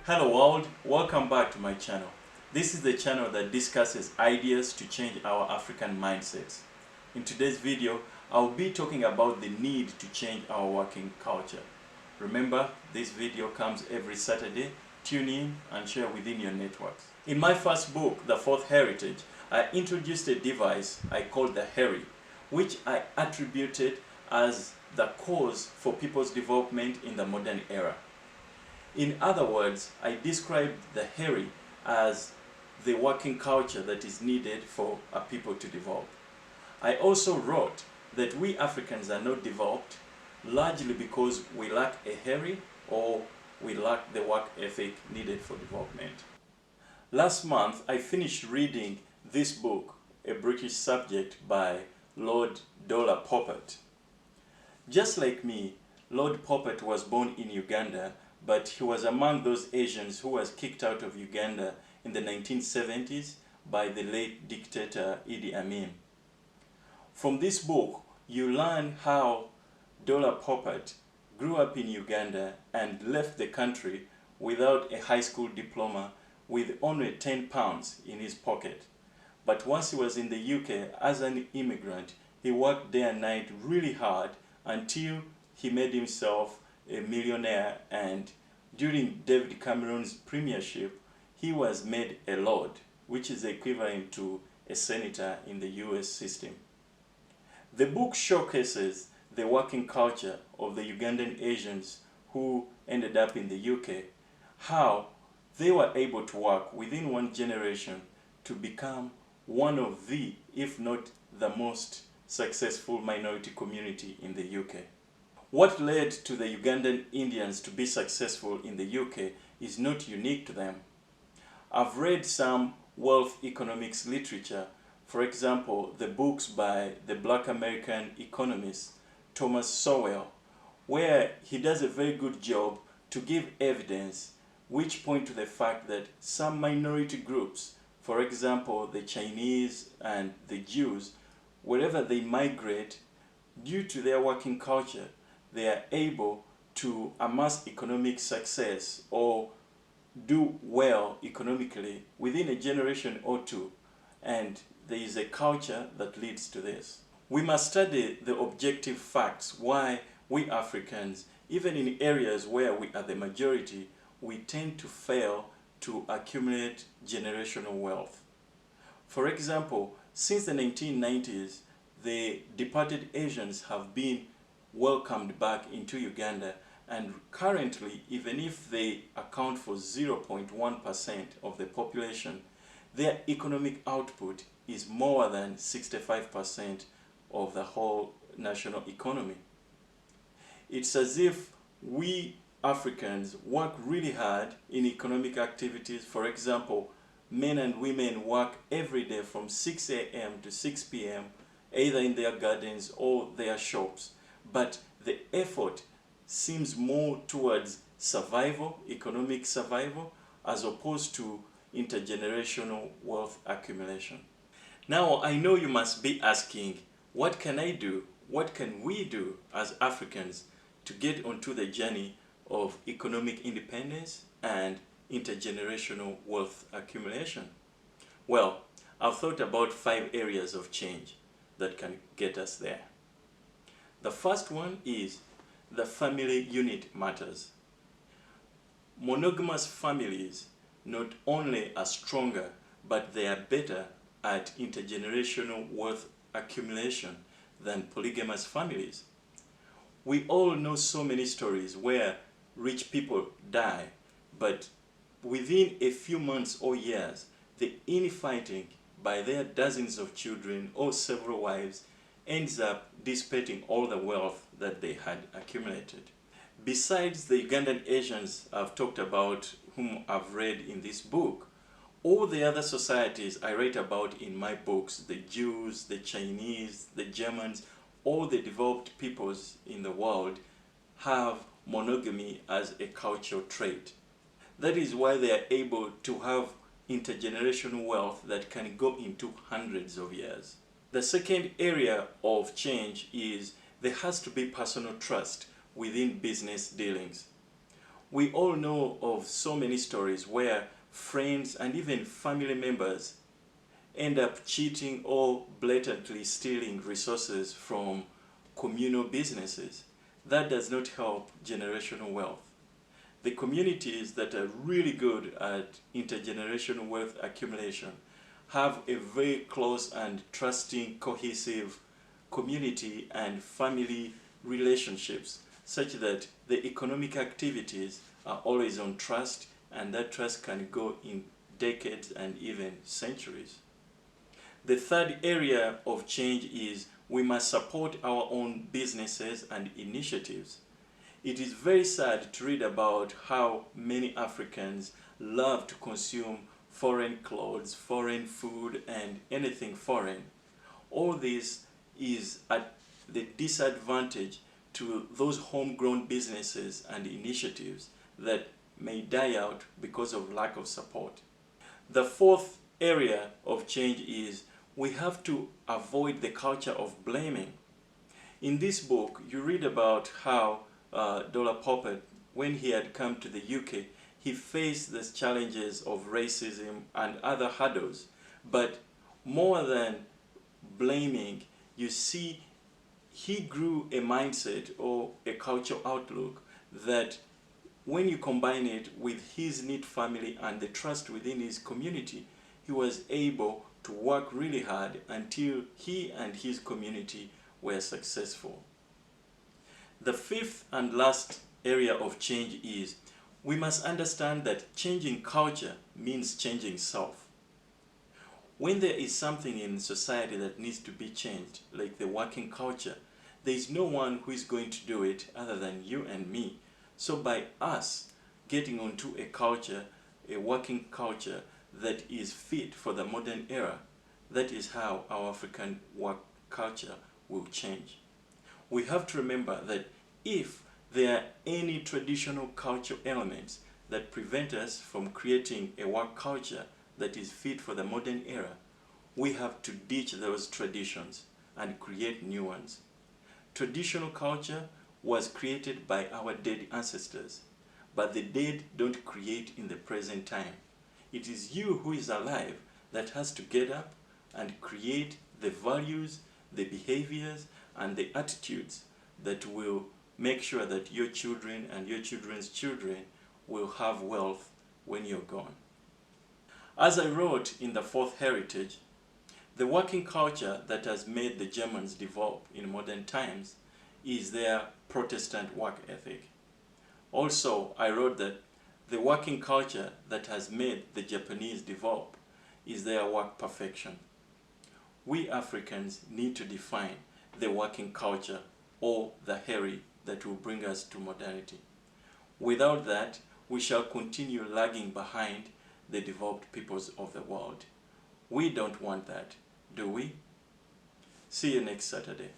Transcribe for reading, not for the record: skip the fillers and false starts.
Hello world, welcome back to my channel. This is the channel that discusses ideas to change our African mindsets. In today's video, I'll be talking about the need to change our working culture. Remember, this video comes every Saturday. Tune in and share within your networks. In my first book, The Fourth Heritage, I introduced a device I called the HERI, which I attributed as the cause for people's development in the modern era. In other words, I described the HERI as the working culture that is needed for a people to develop. I also wrote that we Africans are not developed largely because we lack a HERI or we lack the work ethic needed for development. Last month, I finished reading this book, A British Subject by Lord Dola Poppet. Just like me, Lord Poppet was born in Uganda, but he was among those Asians who was kicked out of Uganda in the 1970s by the late dictator Idi Amin. From this book, you learn how Dola Poppet grew up in Uganda and left the country without a high school diploma with only £10 in his pocket. But once he was in the UK as an immigrant, he worked day and night really hard until he made himself a millionaire, and during David Cameron's premiership, he was made a lord, which is equivalent to a senator in the US system. The book showcases the working culture of the Ugandan Asians who ended up in the UK, how they were able to work within one generation to become one of the, if not the most successful minority community in the UK. What led to the Ugandan Indians to be successful in the UK is not unique to them. I've read some wealth economics literature, for example, the books by the Black American economist Thomas Sowell, where he does a very good job to give evidence which point to the fact that some minority groups, for example, the Chinese and the Jews, wherever they migrate, due to their working culture, they are able to amass economic success or do well economically within a generation or two, and there is a culture that leads to this. We must study the objective facts why we Africans, even in areas where we are the majority, we tend to fail to accumulate generational wealth. For example, since the 1990s, the departed Asians have been welcomed back into Uganda, and currently, even if they account for 0.1% of the population, their economic output is more than 65% of the whole national economy. It's as if we Africans work really hard in economic activities. For example, men and women work every day from 6 a.m. to 6 p.m. either in their gardens or their shops. But the effort seems more towards survival, economic survival, as opposed to intergenerational wealth accumulation. Now, I know you must be asking, what can I do? What can we do as Africans to get onto the journey of economic independence and intergenerational wealth accumulation? Well, I've thought about 5 areas of change that can get us there. The first one is the family unit matters. Monogamous families not only are stronger, but they are better at intergenerational wealth accumulation than polygamous families. We all know so many stories where rich people die, but within a few months or years, the infighting by their dozens of children or several wives ends up dissipating all the wealth that they had accumulated. Besides the Ugandan Asians I've talked about, whom I've read in this book, all the other societies I write about in my books, the Jews, the Chinese, the Germans, all the developed peoples in the world have monogamy as a cultural trait. That is why they are able to have intergenerational wealth that can go into hundreds of years. The second area of change is there has to be personal trust within business dealings. We all know of so many stories where friends and even family members end up cheating or blatantly stealing resources from communal businesses. That does not help generational wealth. The communities that are really good at intergenerational wealth accumulation have a very close and trusting, cohesive community and family relationships, such that the economic activities are always on trust, and that trust can go in decades and even centuries. The third area of change is we must support our own businesses and initiatives. It is very sad to read about how many Africans love to consume foreign clothes, foreign food, and anything foreign. All this is at the disadvantage to those homegrown businesses and initiatives that may die out because of lack of support. The fourth area of change is we have to avoid the culture of blaming. In this book, you read about how Dollar Poppet, when he had come to the UK, he faced the challenges of racism and other hurdles. But more than blaming, you see, he grew a mindset or a cultural outlook that when you combine it with his neat family and the trust within his community, he was able to work really hard until he and his community were successful. The fifth and last area of change is we must understand that changing culture means changing self. When there is something in society that needs to be changed, like the working culture, there is no one who is going to do it other than you and me. So by us getting onto a culture, a working culture that is fit for the modern era, that is how our African work culture will change. We have to remember that if there are any traditional cultural elements that prevent us from creating a work culture that is fit for the modern era, we have to ditch those traditions and create new ones. Traditional culture was created by our dead ancestors, but the dead don't create in the present time. It is you who is alive that has to get up and create the values, the behaviors, and the attitudes that will make sure that your children and your children's children will have wealth when you're gone. As I wrote in The Fourth Heritage, the working culture that has made the Germans develop in modern times is their Protestant work ethic. Also, I wrote that the working culture that has made the Japanese develop is their work perfection. We Africans need to define the working culture or the heri that will bring us to modernity. Without that, we shall continue lagging behind the developed peoples of the world. We don't want that, do we? See you next Saturday.